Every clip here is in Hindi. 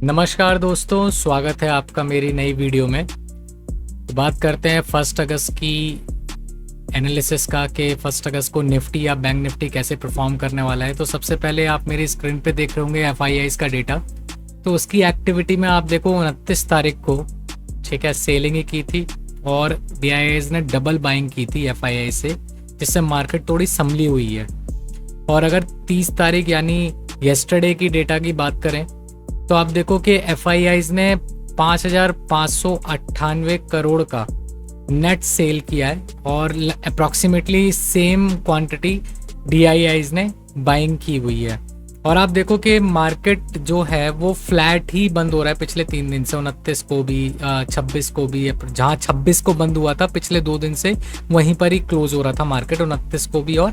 नमस्कार दोस्तों, स्वागत है आपका मेरी नई वीडियो में। तो बात करते हैं 1 अगस्त की एनालिसिस का कि 1 अगस्त को निफ्टी या बैंक निफ्टी कैसे परफॉर्म करने वाला है। तो सबसे पहले आप मेरी स्क्रीन पे देख रहे होंगे एफआईआईज़ का डेटा। तो उसकी एक्टिविटी में आप देखो 29 तारीख को, ठीक है, सेलिंग ही की थी और बीआईआईज़ ने डबल बाइंग की थी एफआईआई से, जिससे मार्केट थोड़ी संभली हुई है। और अगर 30 तारीख यानी येस्टरडे की डेटा की बात करें तो आप देखो कि एफआईआईज़ ने 5,598 करोड़ का नेट सेल किया है और अप्रॉक्सीमेटली सेम क्वांटिटी डीआईआईज़ ने बाइंग की हुई है। और आप देखो कि मार्केट जो है वो फ्लैट ही बंद हो रहा है पिछले 3 दिन से, 29 को भी 26 को भी। जहाँ 26 को बंद हुआ था पिछले 2 दिन से, वहीं पर ही क्लोज हो रहा था मार्केट, 29 को भी और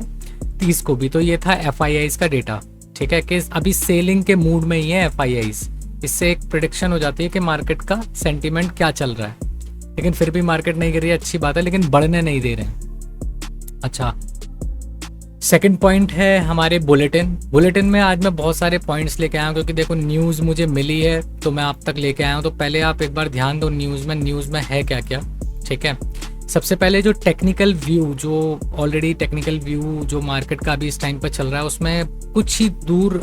30 को भी। तो ये था एफआईआईज़ का डेटा, ठीक है, कि अभी सेलिंग के मूड में ही है एफआईआईज़। इससे एक प्रिडिक्शन हो जाती है कि मार्केट का सेंटीमेंट क्या चल रहा है। लेकिन फिर भी मार्केट नहीं गिर रही है, अच्छी बात है, लेकिन बढ़ने नहीं दे रहे हैं। अच्छा, सेकंड पॉइंट है हमारे बुलेटिन में आज मैं बहुत सारे पॉइंट्स लेके आया हूँ, क्योंकि देखो न्यूज़ मुझे मिली है तो मैं आप तक लेके आया हूँ। तो पहले आप एक बार ध्यान दो न्यूज़ में है क्या क्या, ठीक है। सबसे पहले जो टेक्निकल व्यू, जो ऑलरेडी टेक्निकल व्यू जो मार्केट का अभी इस टाइम पर चल रहा है, उसमें कुछ ही दूर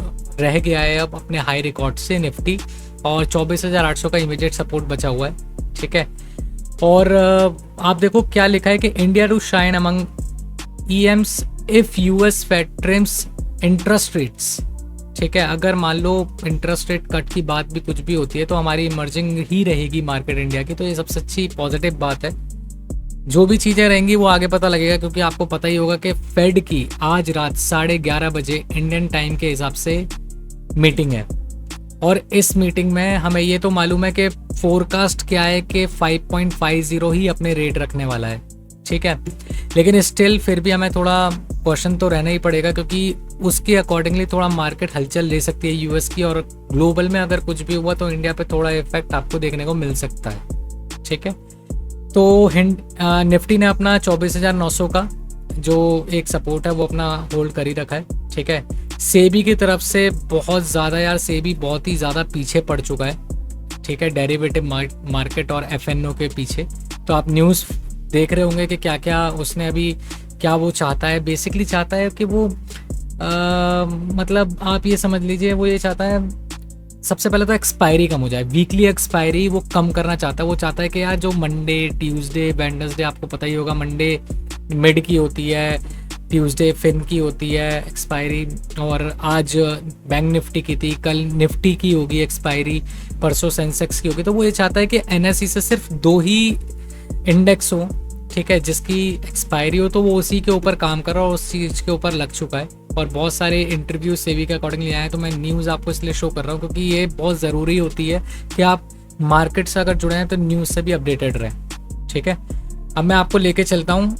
रह गया है अब अपने हाई रिकॉर्ड से निफ्टी, और 24,800 का इमीडिएट सपोर्ट बचा हुआ है, ठीक है। और आप देखो क्या लिखा है कि India to shine among EMs if US Fed trims interest rates, ठीक है। अगर मान लो इंटरेस्ट रेट कट की बात भी कुछ भी होती है तो हमारी इमर्जिंग ही रहेगी मार्केट इंडिया की, तो ये सबसे अच्छी पॉजिटिव बात है। जो भी चीज़ें रहेंगी वो आगे पता लगेगा, क्योंकि आपको पता ही होगा कि फेड की आज रात 11:30 बजे इंडियन टाइम के हिसाब से मीटिंग है। और इस मीटिंग में हमें ये तो मालूम है कि फोरकास्ट क्या है कि 5.50 ही अपने रेट रखने वाला है, ठीक है। लेकिन स्टिल फिर भी हमें थोड़ा क्वेश्चन तो रहना ही पड़ेगा, क्योंकि उसके अकॉर्डिंगली थोड़ा मार्केट हलचल ले सकती है यूएस की, और ग्लोबल में अगर कुछ भी हुआ तो इंडिया पे थोड़ा इफेक्ट आपको देखने को मिल सकता है, ठीक है। तो निफ्टी ने अपना 24,900 का जो एक सपोर्ट है वो अपना होल्ड कर ही रखा है, ठीक है। सेबी की तरफ से बहुत ज़्यादा, यार सेबी बहुत ही ज़्यादा पीछे पड़ चुका है, ठीक है, डेरिवेटिव मार्केट और एफएनओ के पीछे। तो आप न्यूज़ देख रहे होंगे कि क्या क्या उसने अभी, क्या वो चाहता है, बेसिकली चाहता है कि वो मतलब आप ये समझ लीजिए, वो ये चाहता है सबसे पहले तो एक्सपायरी कम हो जाए, वीकली एक्सपायरी वो कम करना चाहता है। वो चाहता है कि यार जो मंडे, ट्यूसडे, वेडनेसडे, आपको पता ही होगा मंडे मिड की होती है, ट्यूसडे फिन की होती है एक्सपायरी, और आज बैंक निफ्टी की थी, कल निफ्टी की होगी एक्सपायरी, परसों सेंसेक्स की होगी। तो वो ये चाहता है कि एनएसई से सिर्फ 2 ही इंडेक्स हो, ठीक है, जिसकी एक्सपायरी हो, तो वो उसी के ऊपर काम कर रहा है और उस चीज़ के ऊपर लग चुका है। और बहुत सारे इंटरव्यू सेबी के अकॉर्डिंगली आए हैं, तो मैं न्यूज़ आपको इसलिए शो कर रहा हूँ क्योंकि ये बहुत ज़रूरी होती है कि आप मार्केट से अगर जुड़े हैं तो न्यूज़ से भी अपडेटेड रहें, ठीक है। अब मैं आपको लेके चलता हूँ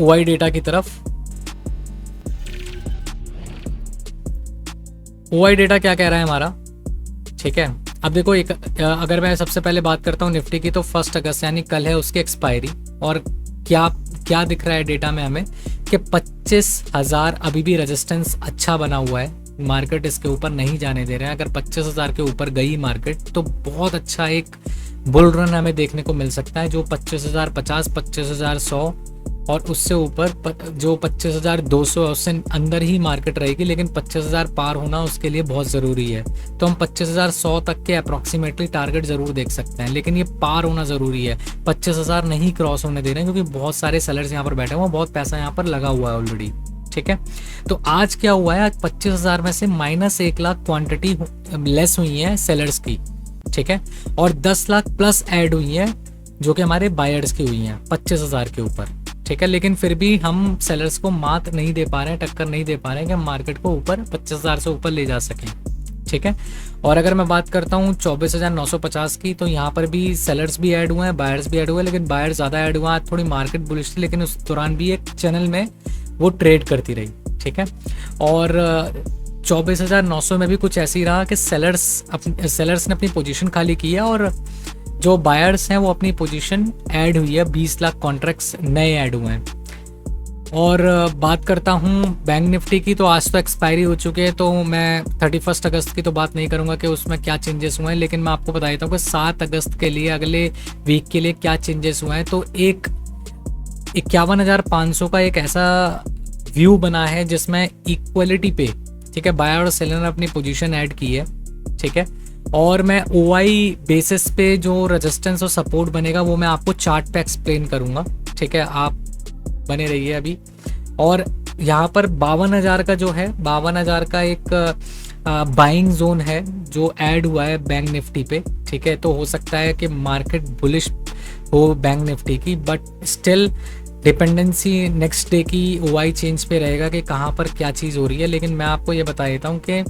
ओआई डेटा की तरफ। ओआई डेटा क्या कह रहा है हमारा, ठीक है। अब देखो अगर मैं सबसे पहले बात करता हूँ निफ्टी की, तो 1 अगस्त यानी कल है उसकी एक्सपायरी, और क्या क्या दिख रहा है डेटा में हमें कि 25,000 अभी भी रेजिस्टेंस अच्छा बना हुआ है, मार्केट इसके ऊपर नहीं जाने दे रहे हैं। अगर 25,000 के ऊपर गई मार्केट तो बहुत अच्छा एक बुल रन हमें देखने को मिल सकता है, जो 25,050, 25,100 और उससे ऊपर जो 25,200 है उससे अंदर ही मार्केट रहेगी, लेकिन 25,000 पार होना उसके लिए बहुत ज़रूरी है। तो हम 25,100 तक के अप्रॉक्सीमेटली टारगेट ज़रूर देख सकते हैं, लेकिन ये पार होना ज़रूरी है। 25,000 नहीं क्रॉस होने दे रहे हैं, क्योंकि बहुत सारे सेलर्स यहाँ पर बैठे हुए हैं, बहुत पैसा यहाँ पर लगा हुआ है ऑलरेडी, ठीक है। तो आज क्या हुआ है, आज 25,000 में से -1 लाख क्वांटिटी लेस हुई है सेलर्स की, ठीक है, और 10 लाख प्लस ऐड हुई है जो कि हमारे बायर्स की हुई हैं 25,000 के ऊपर, ठीक है। लेकिन फिर भी हम सेलर्स को मात नहीं दे पा रहे हैं, टक्कर नहीं दे पा रहे हैं कि हम मार्केट को ऊपर 25,000 से ऊपर ले जा सकें, ठीक है। और अगर मैं बात करता हूँ 24,950 की, तो यहाँ पर भी सेलर्स भी ऐड हुए हैं, बायर्स भी ऐड हुए हैं, लेकिन बायर्स ज़्यादा ऐड हुआ है। आज थोड़ी मार्केट बुलिश थी, लेकिन उस दौरान भी एक चैनल में वो ट्रेड करती रही, ठीक है। और 24,900 में भी कुछ ऐसे ही रहा कि सेलर्स ने अपनी पोजीशन खाली की है, और जो बायर्स हैं वो अपनी पोजीशन ऐड हुई है, 20 लाख कॉन्ट्रैक्ट्स नए ऐड हुए हैं। और बात करता हूँ बैंक निफ्टी की, तो आज तो एक्सपायरी हो चुके हैं, तो मैं 31 अगस्त की तो बात नहीं करूँगा कि उसमें क्या चेंजेस हुए हैं, लेकिन मैं आपको बता देता हूँ कि 7 अगस्त के लिए, अगले वीक के लिए क्या चेंजेस हुए हैं। तो एक 51,500 का एक ऐसा व्यू बना है जिसमें इक्वलिटी पे, ठीक है, बायर और सेलर ने अपनी पोजीशन ऐड की है, ठीक है। और मैं ओआई बेसिस पे जो रेजिस्टेंस और सपोर्ट बनेगा वो मैं आपको चार्ट पे एक्सप्लेन करूँगा, ठीक है। आप बने रहिए अभी। और यहाँ पर 52,000 का जो है, 52,000 का एक बाइंग जोन है जो ऐड हुआ है बैंक निफ्टी पे, ठीक है। तो हो सकता है कि मार्केट बुलिश हो बैंक निफ्टी की, but still dependency next day की ओआई चेंज पे रहेगा कि कहाँ पर क्या चीज़ हो रही है। लेकिन मैं आपको ये बता देता हूँ कि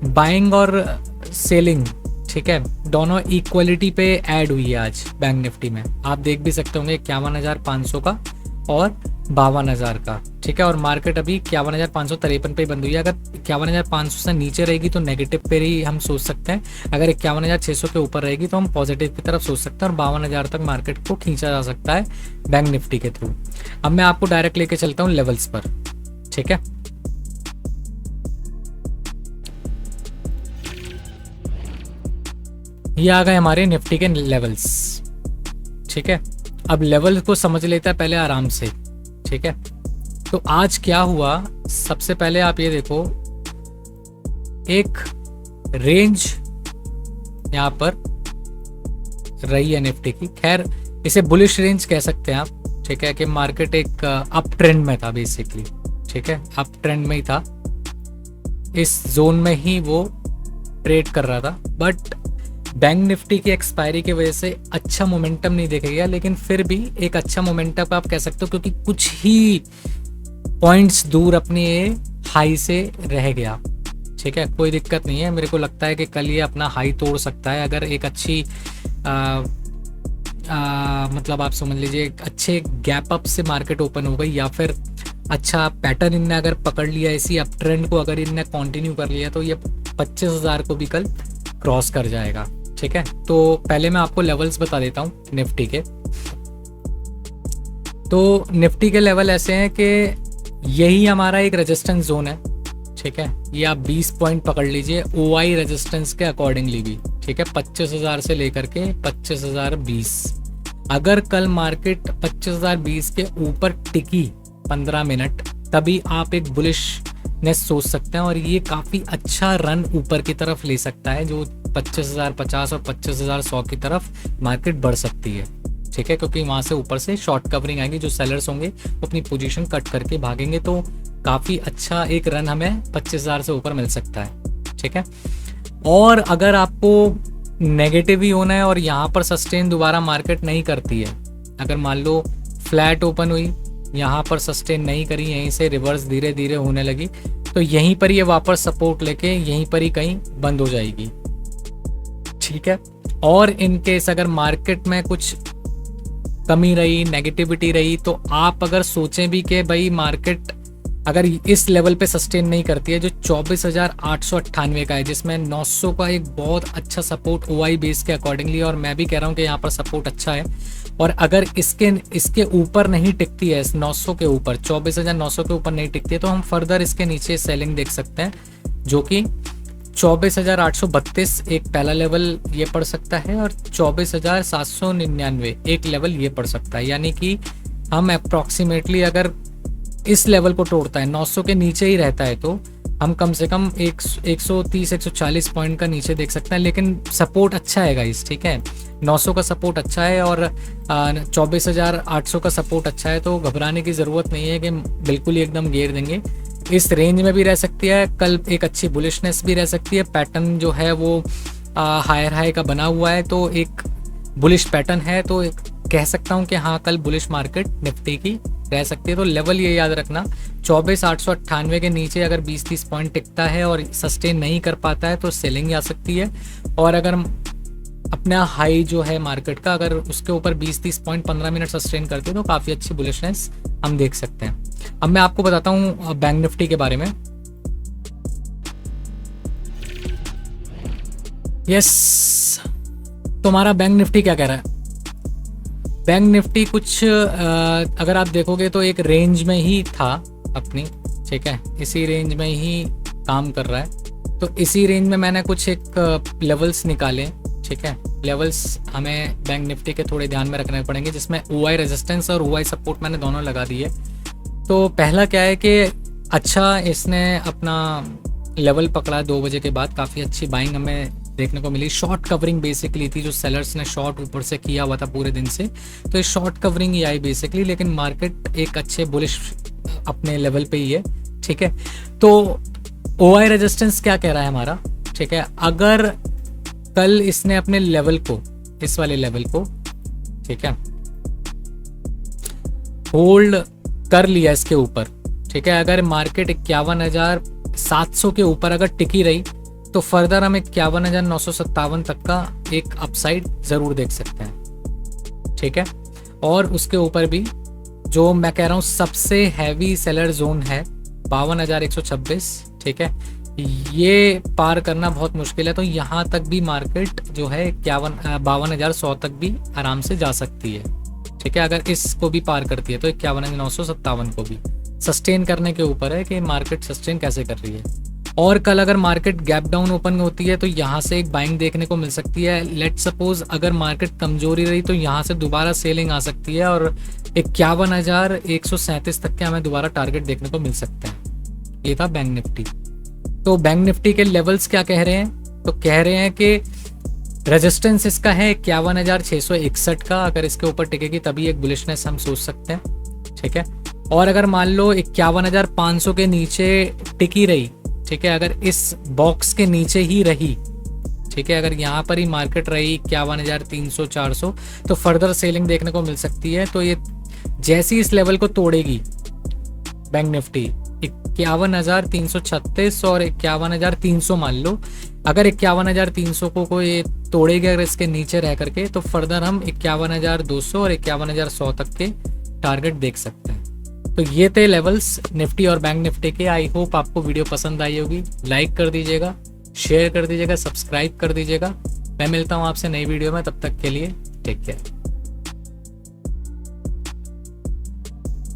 बाइंग और सेलिंग, ठीक है, दोनों इक्वलिटी पे ऐड हुई है आज बैंक निफ्टी में। आप देख भी सकते होंगे 51,500 का और 52,000 का, ठीक है। और मार्केट अभी 51,553 पे बंद हुई है। अगर 51,500 से नीचे रहेगी तो नेगेटिव पे ही हम सोच सकते हैं, अगर 51,600 के ऊपर रहेगी तो हम पॉजिटिव की तरफ सोच सकते हैं और 52,000 तक मार्केट को खींचा जा सकता है बैंक निफ्टी के थ्रू। अब मैं आपको डायरेक्ट लेके चलता हूँ लेवल्स पर, ठीक है। ये आ गए हमारे निफ्टी के लेवल्स, ठीक है। अब लेवल को समझ लेता है पहले आराम से, ठीक है। तो आज क्या हुआ, सबसे पहले आप ये देखो, एक रेंज यहाँ पर रही है निफ्टी की। खैर इसे बुलिश रेंज कह सकते हैं आप, ठीक है, कि मार्केट एक अप ट्रेंड में था बेसिकली, ठीक है, अप ट्रेंड में ही था, इस जोन में ही वो ट्रेड कर रहा था। बट बैंक निफ्टी की एक्सपायरी की वजह से अच्छा मोमेंटम नहीं देखा गया, लेकिन फिर भी एक अच्छा मोमेंटम आप कह सकते हो, क्योंकि कुछ ही पॉइंट्स दूर अपने हाई से रह गया, ठीक है। कोई दिक्कत नहीं है, मेरे को लगता है कि कल ये अपना हाई तोड़ सकता है अगर एक अच्छी मतलब आप समझ लीजिए एक अच्छे गैप अप से मार्केट ओपन हो गई, या फिर अच्छा पैटर्न इनने अगर पकड़ लिया, इसी अप ट्रेंड को अगर इनने कंटिन्यू कर लिया, तो ये 25,000 को भी कल क्रॉस कर जाएगा, ठीक है। तो पहले मैं आपको लेवल्स बता देता हूँ निफ्टी के। तो निफ्टी के लेवल ऐसे हैं कि यही हमारा एक रेजिस्टेंस जोन है, ठीक है। ये आप 20 पॉइंट पकड़ लीजिए ओआई रेजिस्टेंस के अकॉर्डिंगली भी, ठीक है, 25,000 से लेकर के 25,020। अगर कल मार्केट 25,020 के ऊपर टिकी 15 मिनट, तभी आप एक बुलिशनेस सोच सकते हैं और ये काफ़ी अच्छा रन ऊपर की तरफ ले सकता है, जो 25,050 और 25,100 की तरफ मार्केट बढ़ सकती है, ठीक है। क्योंकि वहाँ से ऊपर से शॉर्ट कवरिंग आएगी, जो सेलर्स होंगे वो अपनी पोजीशन कट करके भागेंगे, तो काफ़ी अच्छा एक रन हमें 25,000 से ऊपर मिल सकता है, ठीक है। और अगर आपको नेगेटिव ही होना है और यहाँ पर सस्टेन दोबारा मार्केट नहीं करती है, अगर मान लो फ्लैट ओपन हुई, यहाँ पर सस्टेन नहीं करी, यहीं से रिवर्स धीरे धीरे होने लगी, तो यहीं पर ये वापस सपोर्ट लेके यहीं पर ही कहीं बंद हो जाएगी, ठीक है। और इन केस अगर मार्केट में कुछ कमी रही, नेगेटिविटी रही, तो आप अगर सोचें भी कि भाई मार्केट अगर इस लेवल पे सस्टेन नहीं करती है, जो 24,898 का है, जिसमें 900 का एक बहुत अच्छा सपोर्ट ओआई बेस के अकॉर्डिंगली, और मैं भी कह रहा हूँ कि यहाँ पर सपोर्ट अच्छा है, और अगर इसके ऊपर नहीं टिकती है, इस 900 के ऊपर, 24,900 के ऊपर नहीं टिकती है, तो हम फर्दर इसके नीचे सेलिंग देख सकते हैं, जो कि 24,832 एक पहला लेवल ये पड़ सकता है, और 24,799 एक लेवल ये पड़ सकता है। यानी कि हम अप्रॉक्सीमेटली अगर इस लेवल को तोड़ता है, 900 के नीचे ही रहता है, तो हम कम से कम 130-140 पॉइंट का नीचे देख सकते हैं। लेकिन सपोर्ट अच्छा है गाइस, ठीक है, 900 का सपोर्ट अच्छा है और 24,800 का सपोर्ट अच्छा है, तो घबराने की ज़रूरत नहीं है कि बिल्कुल ही एकदम गिर देंगे। इस रेंज में भी रह सकती है, कल एक अच्छी बुलिशनेस भी रह सकती है। पैटर्न जो है वो हायर हाई का बना हुआ है, तो एक बुलिश पैटर्न है, तो कह सकता हूँ कि हाँ कल बुलिश मार्केट निफ्टी की रह सकती है। तो लेवल ये याद रखना, 24,898 के नीचे अगर 20-30 पॉइंट टिकता है और सस्टेन नहीं कर पाता है तो सेलिंग आ सकती है, और अगर अपना हाई जो है मार्केट का अगर उसके ऊपर 20-30 पॉइंट 15 मिनट सस्टेन करते हैं तो काफ़ी अच्छी बुलिशनेस हम देख सकते हैं। अब मैं आपको बताता हूँ बैंक निफ्टी के बारे में। यस, तुम्हारा बैंक निफ्टी क्या कह रहा है? बैंक निफ्टी कुछ अगर आप देखोगे तो एक रेंज में ही था अपनी, ठीक है, इसी रेंज में ही काम कर रहा है। तो इसी रेंज में मैंने कुछ एक लेवल्स निकाले, ठीक है। लेवल्स हमें बैंक निफ्टी के थोड़े ध्यान में रखने पड़ेंगे, जिसमें OI रेजिस्टेंस और OI सपोर्ट मैंने दोनों लगा दिए। तो पहला क्या है कि अच्छा इसने अपना लेवल पकड़ा 2 बजे के बाद, काफ़ी अच्छी बाइंग हमें देखने को मिली। शॉर्ट कवरिंग बेसिकली थी, जो सेलर्स ने शॉर्ट ऊपर से किया हुआ था पूरे दिन से, तो ये short covering he I basically. लेकिन मार्केट एक अच्छे बुलिश अपने लेवल पे ही है, ठीक है। तो OI रेजिस्टेंस क्या कह रहा है हमारा, ठीक है, अगर कल इसने अपने लेवल को, इस वाले लेवल को, ठीक है, होल्ड कर लिया इसके ऊपर, ठीक है, अगर मार्केट 51,700 के ऊपर अगर टिकी रही तो फर्दर हम 51,957 तक का एक अपसाइड ज़रूर देख सकते हैं, ठीक है। और उसके ऊपर भी जो मैं कह रहा हूँ सबसे हैवी सेलर जोन है 52,126, ठीक है, ये पार करना बहुत मुश्किल है। तो यहाँ तक भी मार्केट जो है 52,100 तक भी आराम से जा सकती है, ठीक है, अगर इसको भी पार करती है तो 51,957 को भी सस्टेन करने के ऊपर है कि मार्केट सस्टेन कैसे कर रही है। और कल अगर मार्केट गैप डाउन ओपन होती है तो यहाँ से एक बाइंग देखने को मिल सकती है। लेट सपोज अगर मार्केट कमजोरी रही तो यहाँ से दोबारा सेलिंग आ सकती है और 51,137 तक के हमें दोबारा टारगेट देखने को मिल सकते हैं। ये था बैंक निफ्टी। तो बैंक निफ्टी के लेवल्स क्या कह रहे हैं, तो कह रहे हैं कि रेजिस्टेंस इसका है 51,661 का, अगर इसके ऊपर टिकेगी तभी एक बुलिशनेस हम सोच सकते हैं, ठीक है। और अगर मान लो 51,500 के नीचे टिकी रही, ठीक है, अगर इस बॉक्स के नीचे ही रही, ठीक है, अगर यहाँ पर ही मार्केट रही 51,300 400 तो फर्दर सेलिंग देखने को मिल सकती है। तो ये जैसी इस लेवल को तोड़ेगी बैंक निफ्टी 51,336 और 51,300 मान लो, अगर 51,300 को ये तोड़ेगी अगर इसके नीचे रह करके, तो फर्दर हम 51,200 और 51,100 तक के टारगेट देख सकते हैं। तो ये थे लेवल्स निफ्टी और बैंक निफ्टी के। आई होप आपको वीडियो पसंद आई होगी। लाइक कर दीजिएगा, शेयर कर दीजिएगा, सब्सक्राइब कर दीजिएगा। मैं मिलता हूँ आपसे नई वीडियो में, तब तक के लिए टेक केयर।